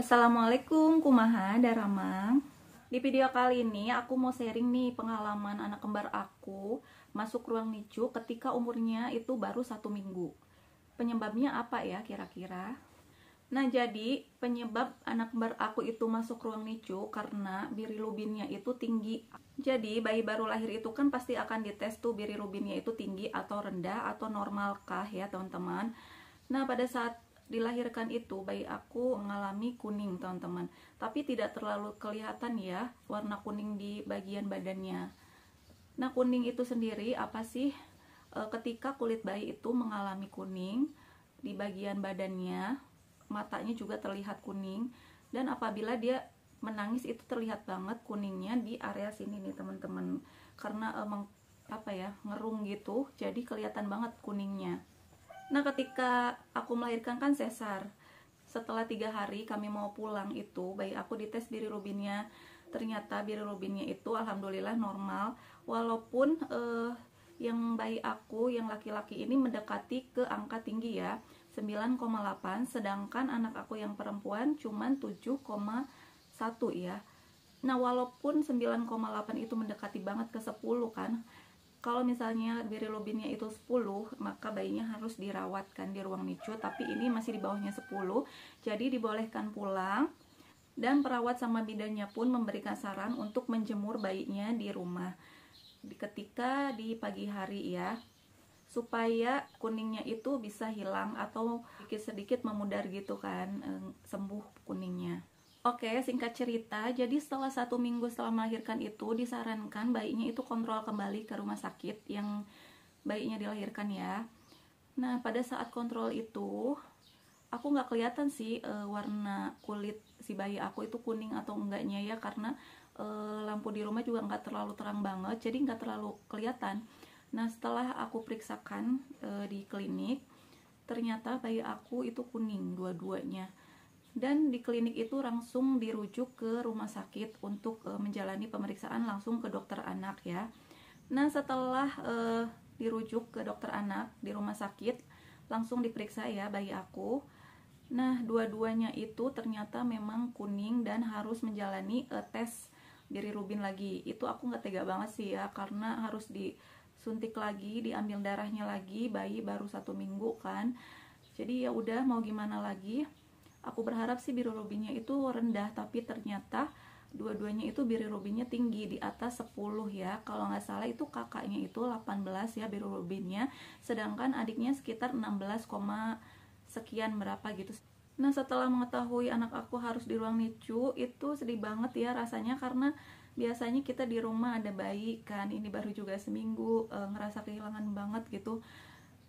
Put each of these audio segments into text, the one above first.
Assalamualaikum kumaha daramang. Di video kali ini aku mau sharing nih pengalaman anak kembar aku masuk ruang NICU ketika umurnya itu baru 1 minggu. Penyebabnya apa ya kira-kira? Nah, jadi penyebab anak kembar aku itu masuk ruang NICU karena bilirubinnya itu tinggi. Jadi bayi baru lahir itu kan pasti akan dites tuh bilirubinnya itu tinggi atau rendah atau normalkah ya teman-teman. Nah, pada saat dilahirkan itu bayi aku mengalami kuning teman-teman, tapi tidak terlalu kelihatan ya warna kuning di bagian badannya. Nah, kuning itu sendiri apa sih? Ketika kulit bayi itu mengalami kuning di bagian badannya, matanya juga terlihat kuning, dan apabila dia menangis itu terlihat banget kuningnya di area sini nih teman-teman, karena ngerung gitu, jadi kelihatan banget kuningnya. Nah, ketika aku melahirkan kan sesar. Setelah 3 hari kami mau pulang itu, bayi aku dites bilirubinnya. Ternyata bilirubinnya itu alhamdulillah normal. Walaupun yang bayi aku, yang laki-laki ini mendekati ke angka tinggi ya, 9,8. Sedangkan anak aku yang perempuan cuman 7,1 ya. Nah, walaupun 9,8 itu mendekati banget ke 10 kan, kalau misalnya bilirubinnya itu 10, maka bayinya harus dirawatkan di ruang NICU, tapi ini masih di bawahnya 10, jadi dibolehkan pulang. Dan perawat sama bidannya pun memberikan saran untuk menjemur bayinya di rumah ketika di pagi hari ya, supaya kuningnya itu bisa hilang atau sedikit-sedikit memudar gitu kan, sembuh kuningnya. Oke, singkat cerita, jadi setelah 1 minggu setelah melahirkan itu disarankan bayinya itu kontrol kembali ke rumah sakit yang bayinya dilahirkan ya. Nah, pada saat kontrol itu aku nggak kelihatan sih warna kulit si bayi aku itu kuning atau enggaknya ya, karena lampu di rumah juga nggak terlalu terang banget, jadi nggak terlalu kelihatan. Nah, setelah aku periksakan di klinik, ternyata bayi aku itu kuning dua-duanya. Dan di klinik itu langsung dirujuk ke rumah sakit untuk menjalani pemeriksaan langsung ke dokter anak ya. Nah, setelah dirujuk ke dokter anak di rumah sakit, langsung diperiksa ya bayi aku. Nah, dua-duanya itu ternyata memang kuning dan harus menjalani tes bilirubin lagi. Itu aku nggak tega banget sih ya, karena harus disuntik lagi, diambil darahnya lagi, bayi baru 1 minggu kan. Jadi ya udah, mau gimana lagi. Aku berharap sih bilirubinnya itu rendah, tapi ternyata dua-duanya itu bilirubinnya tinggi di atas 10 ya. Kalau nggak salah itu kakaknya itu 18 ya bilirubinnya, sedangkan adiknya sekitar 16, sekian berapa gitu. Nah, setelah mengetahui anak aku harus di ruang NICU, itu sedih banget ya rasanya, karena biasanya kita di rumah ada bayi kan, ini baru juga seminggu, ngerasa kehilangan banget gitu.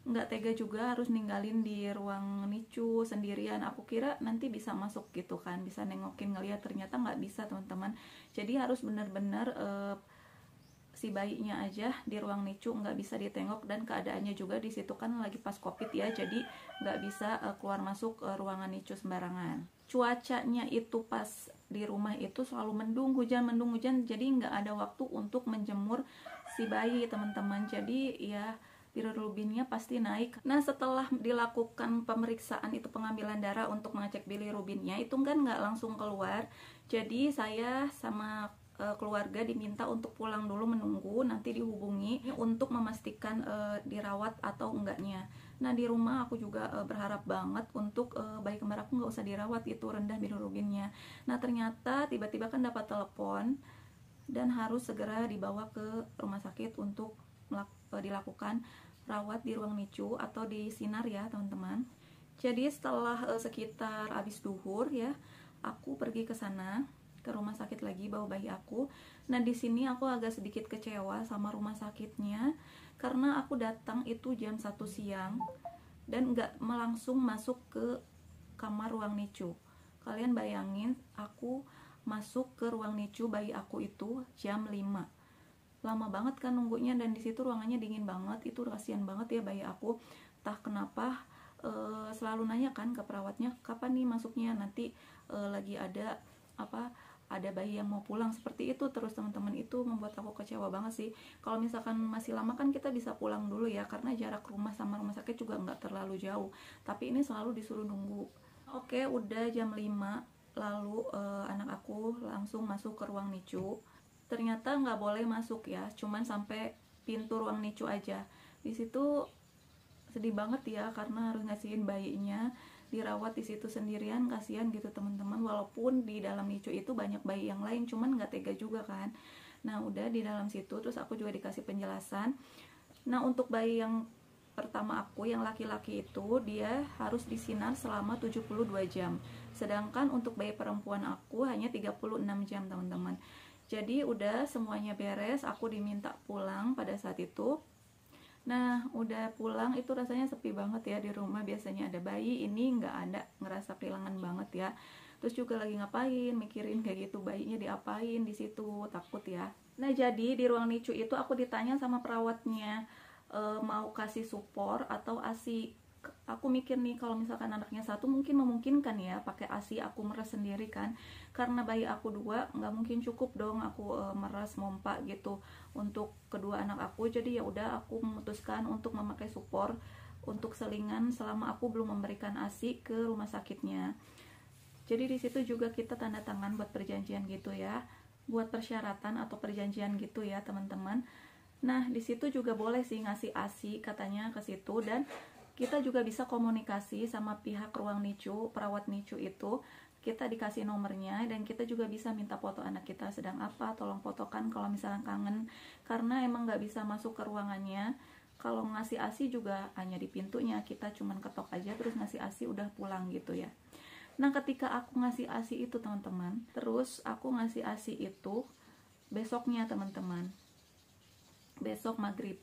Nggak tega juga harus ninggalin di ruang NICU sendirian. Aku kira nanti bisa masuk gitu kan, bisa nengokin ngeliat, ternyata nggak bisa teman-teman. Jadi harus benar-benar si bayinya aja di ruang NICU, nggak bisa ditengok, dan keadaannya juga di situ kan lagi pas COVID ya, jadi nggak bisa keluar masuk ruangan NICU sembarangan. Cuacanya itu pas di rumah itu selalu mendung hujan, jadi nggak ada waktu untuk menjemur si bayi teman-teman. Jadi ya bilirubinnya pasti naik. Nah, setelah dilakukan pemeriksaan itu, pengambilan darah untuk mengecek bilirubinnya itu kan nggak langsung keluar. Jadi saya sama keluarga diminta untuk pulang dulu, menunggu nanti dihubungi untuk memastikan dirawat atau enggaknya. Nah, di rumah aku juga berharap banget untuk bayi kembar aku nggak usah dirawat, itu rendah bilirubinnya. Nah, ternyata tiba-tiba kan dapat telepon dan harus segera dibawa ke rumah sakit untuk dilakukan rawat di ruang NICU atau di sinar ya teman-teman. Jadi setelah sekitar abis duhur ya, aku pergi ke sana, ke rumah sakit lagi bawa bayi aku. Nah, di sini aku agak sedikit kecewa sama rumah sakitnya, karena aku datang itu jam 1 siang dan nggak langsung masuk ke kamar ruang NICU. Kalian bayangin, aku masuk ke ruang NICU bayi aku itu jam 5. Lama banget kan nunggunya, dan di situ ruangannya dingin banget. Itu kasihan banget ya bayi aku. Entah kenapa selalu nanya kan ke perawatnya, kapan nih masuknya, nanti lagi ada bayi yang mau pulang, seperti itu terus teman-teman. Itu membuat aku kecewa banget sih. Kalau misalkan masih lama kan kita bisa pulang dulu ya, karena jarak rumah sama rumah sakit juga nggak terlalu jauh, tapi ini selalu disuruh nunggu. Oke, udah jam 5 lalu anak aku langsung masuk ke ruang NICU. Ternyata nggak boleh masuk ya, cuman sampai pintu ruang NICU aja. Di situ sedih banget ya, karena harus ngasihin bayinya dirawat di situ sendirian, kasihan gitu teman-teman. Walaupun di dalam NICU itu banyak bayi yang lain, cuman nggak tega juga kan. Nah udah di dalam situ, terus aku juga dikasih penjelasan. Nah untuk bayi yang pertama aku yang laki-laki itu, dia harus disinar selama 72 jam. Sedangkan untuk bayi perempuan aku hanya 36 jam teman-teman. Jadi udah semuanya beres, aku diminta pulang pada saat itu. Nah udah pulang itu rasanya sepi banget ya di rumah. Biasanya ada bayi, ini nggak ada, ngerasa kehilangan banget ya. Terus juga lagi ngapain, mikirin kayak gitu, bayinya diapain di situ, takut ya. Nah jadi di ruang NICU itu aku ditanya sama perawatnya, mau kasih support atau ASI. Aku mikir nih, kalau misalkan anaknya satu mungkin memungkinkan ya pakai ASI, aku meres sendiri kan, karena bayi aku 2 nggak mungkin cukup dong aku meres mompa gitu untuk kedua anak aku. Jadi ya udah aku memutuskan untuk memakai support untuk selingan selama aku belum memberikan ASI ke rumah sakitnya. Jadi di situ juga kita tanda tangan buat perjanjian gitu ya, buat persyaratan atau perjanjian gitu ya teman-teman. Nah di situ juga boleh sih ngasih ASI katanya ke situ, dan kita juga bisa komunikasi sama pihak ruang NICU, perawat NICU itu. Kita dikasih nomornya, dan kita juga bisa minta foto anak kita sedang apa, tolong fotokan kalau misalnya kangen, karena emang nggak bisa masuk ke ruangannya. Kalau ngasih ASI juga hanya di pintunya, kita cuman ketok aja terus ngasih ASI udah pulang gitu ya. Nah ketika aku ngasih ASI itu teman-teman, terus aku ngasih ASI itu besoknya teman-teman, besok maghrib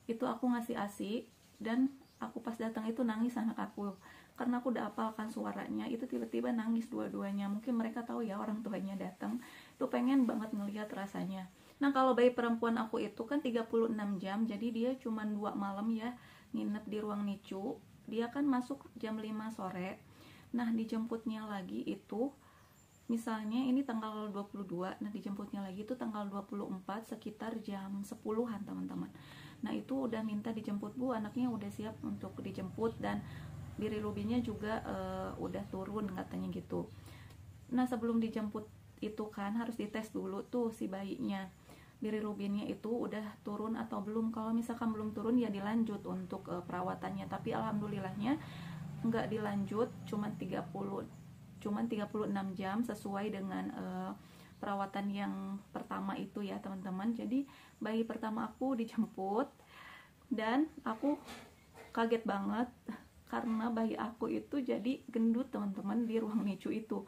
itu aku ngasih ASI, dan aku pas datang itu nangis anak aku, karena aku udah hafalkan suaranya, itu tiba-tiba nangis dua-duanya. Mungkin mereka tahu ya orang tuanya datang, itu pengen banget ngelihat rasanya. Nah kalau bayi perempuan aku itu kan 36 jam, jadi dia cuma 2 malam ya nginep di ruang NICU. Dia kan masuk jam 5 sore, nah dijemputnya lagi itu misalnya ini tanggal 22, nah dijemputnya lagi itu tanggal 24 sekitar jam 10-an teman-teman. Nah itu udah minta dijemput, Bu, anaknya udah siap untuk dijemput, dan bilirubinnya juga udah turun katanya gitu. Nah sebelum dijemput itu kan harus dites dulu tuh si bayinya, bilirubinnya itu udah turun atau belum. Kalau misalkan belum turun ya dilanjut untuk perawatannya, tapi alhamdulillahnya nggak dilanjut, cuman 36 jam sesuai dengan perawatan yang pertama itu ya teman-teman. Jadi bayi pertama aku dijemput, dan aku kaget banget karena bayi aku itu jadi gendut teman-teman di ruang NICU itu.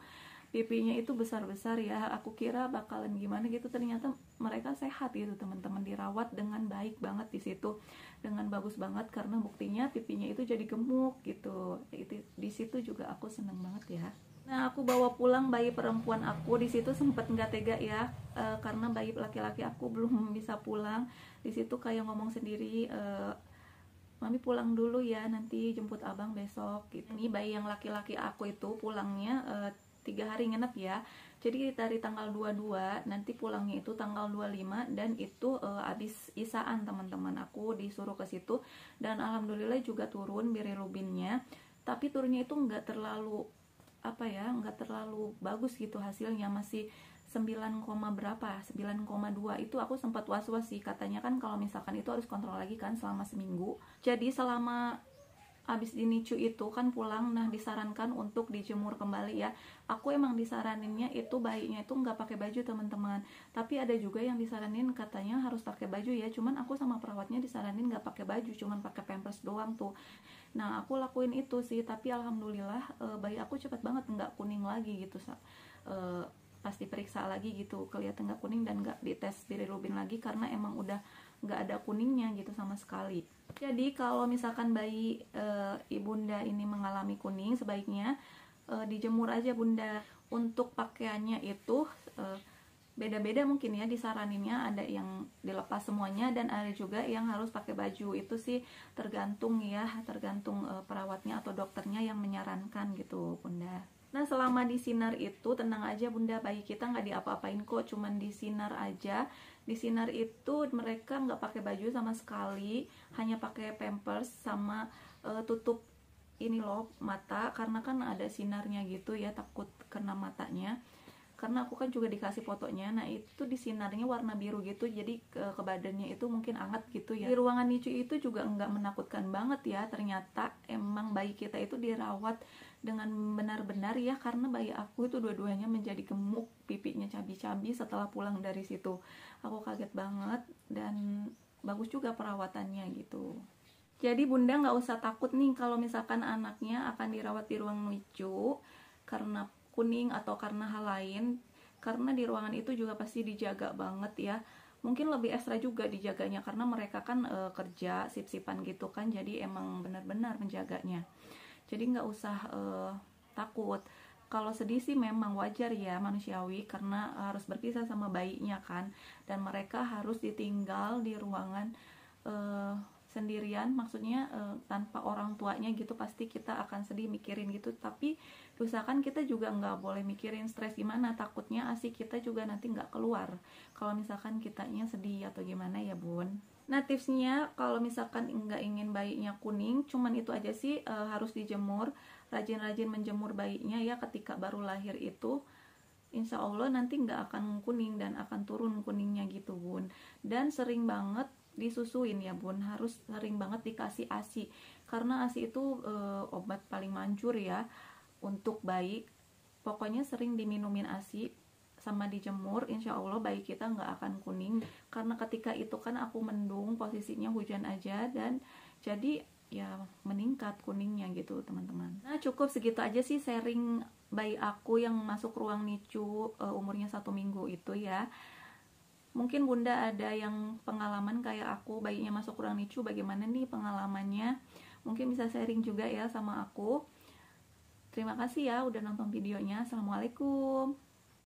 Pipinya itu besar-besar ya, aku kira bakalan gimana gitu, ternyata mereka sehat gitu teman-teman, dirawat dengan baik banget di situ, dengan bagus banget, karena buktinya pipinya itu jadi gemuk gitu. Itu di situ juga aku seneng banget ya. Nah aku bawa pulang bayi perempuan aku, di situ sempet nggak tega ya, karena bayi laki-laki aku belum bisa pulang. Di situ kayak ngomong sendiri, Mami pulang dulu ya, nanti jemput abang besok gitu. Ini bayi yang laki-laki aku itu pulangnya 3 hari nginep ya. Jadi dari tanggal 22 nanti pulangnya itu tanggal 25, dan itu abis isaan teman-teman, aku disuruh ke situ, dan alhamdulillah juga turun bilirubinnya. Tapi turunnya itu nggak terlalu nggak terlalu bagus gitu hasilnya, masih 9, berapa 9,2. Itu aku sempat was-was sih, katanya kan kalau misalkan itu harus kontrol lagi kan selama seminggu. Jadi selama abis di NICU itu kan pulang, nah disarankan untuk dijemur kembali ya. Aku emang disaraninnya itu bayinya itu nggak pakai baju teman-teman, tapi ada juga yang disaranin katanya harus pakai baju ya. Cuman aku sama perawatnya disaranin nggak pakai baju, cuman pakai pampers doang tuh. Nah aku lakuin itu sih, tapi alhamdulillah bayi aku cepet banget nggak kuning lagi gitu. Pas diperiksa lagi gitu kelihatan nggak kuning, dan nggak dites bilirubin lagi karena emang udah nggak ada kuningnya gitu sama sekali. Jadi kalau misalkan bayi ibunda ini mengalami kuning, sebaiknya dijemur aja bunda. Untuk pakaiannya itu beda-beda mungkin ya disaraninnya, ada yang dilepas semuanya dan ada juga yang harus pakai baju. Itu sih tergantung ya, tergantung perawatnya atau dokternya yang menyarankan gitu bunda. Nah selama disinar itu tenang aja bunda, bayi kita nggak diapa-apain kok, cuman disinar aja. Di sinar itu mereka nggak pakai baju sama sekali, hanya pakai pampers sama tutup ini loh mata, karena kan ada sinarnya gitu ya, takut kena matanya. Karena aku kan juga dikasih fotonya, nah itu di sinarnya warna biru gitu, jadi ke badannya itu mungkin hangat gitu ya. Di ruangan NICU itu juga nggak menakutkan banget ya, ternyata emang bayi kita itu dirawat dengan benar-benar ya, karena bayi aku itu dua-duanya menjadi gemuk, pipinya cabi-cabi setelah pulang dari situ. Aku kaget banget dan bagus juga perawatannya gitu. Jadi bunda nggak usah takut nih kalau misalkan anaknya akan dirawat di ruang NICU karena kuning atau karena hal lain, karena di ruangan itu juga pasti dijaga banget ya. Mungkin lebih ekstra juga dijaganya karena mereka kan kerja sip-sipan gitu kan, jadi emang benar-benar menjaganya. Jadi nggak usah takut. Kalau sedih sih memang wajar ya, manusiawi, karena harus berpisah sama bayinya kan, dan mereka harus ditinggal di ruangan sendirian, maksudnya tanpa orang tuanya gitu. Pasti kita akan sedih mikirin gitu, tapi usahakan kita juga nggak boleh mikirin stres gimana, takutnya ASI kita juga nanti nggak keluar kalau misalkan kitanya sedih atau gimana ya bun. Nah tipsnya kalau misalkan nggak ingin bayinya kuning, cuman itu aja sih, harus dijemur, rajin-rajin menjemur bayinya ya ketika baru lahir itu. Insya Allah nanti nggak akan kuning dan akan turun kuningnya gitu bun. Dan sering banget disusuin ya bun, harus sering banget dikasih ASI, karena ASI itu obat paling manjur ya untuk bayi. Pokoknya sering diminumin ASI sama dijemur, insya Allah bayi kita nggak akan kuning. Karena ketika itu kan aku mendung, posisinya hujan aja, dan jadi ya meningkat kuningnya gitu teman-teman. Nah cukup segitu aja sih sharing bayi aku yang masuk ruang NICU umurnya 1 minggu itu ya. Mungkin bunda ada yang pengalaman kayak aku, bayinya masuk ruang NICU, bagaimana nih pengalamannya, mungkin bisa sharing juga ya sama aku. Terima kasih ya udah nonton videonya. Assalamualaikum.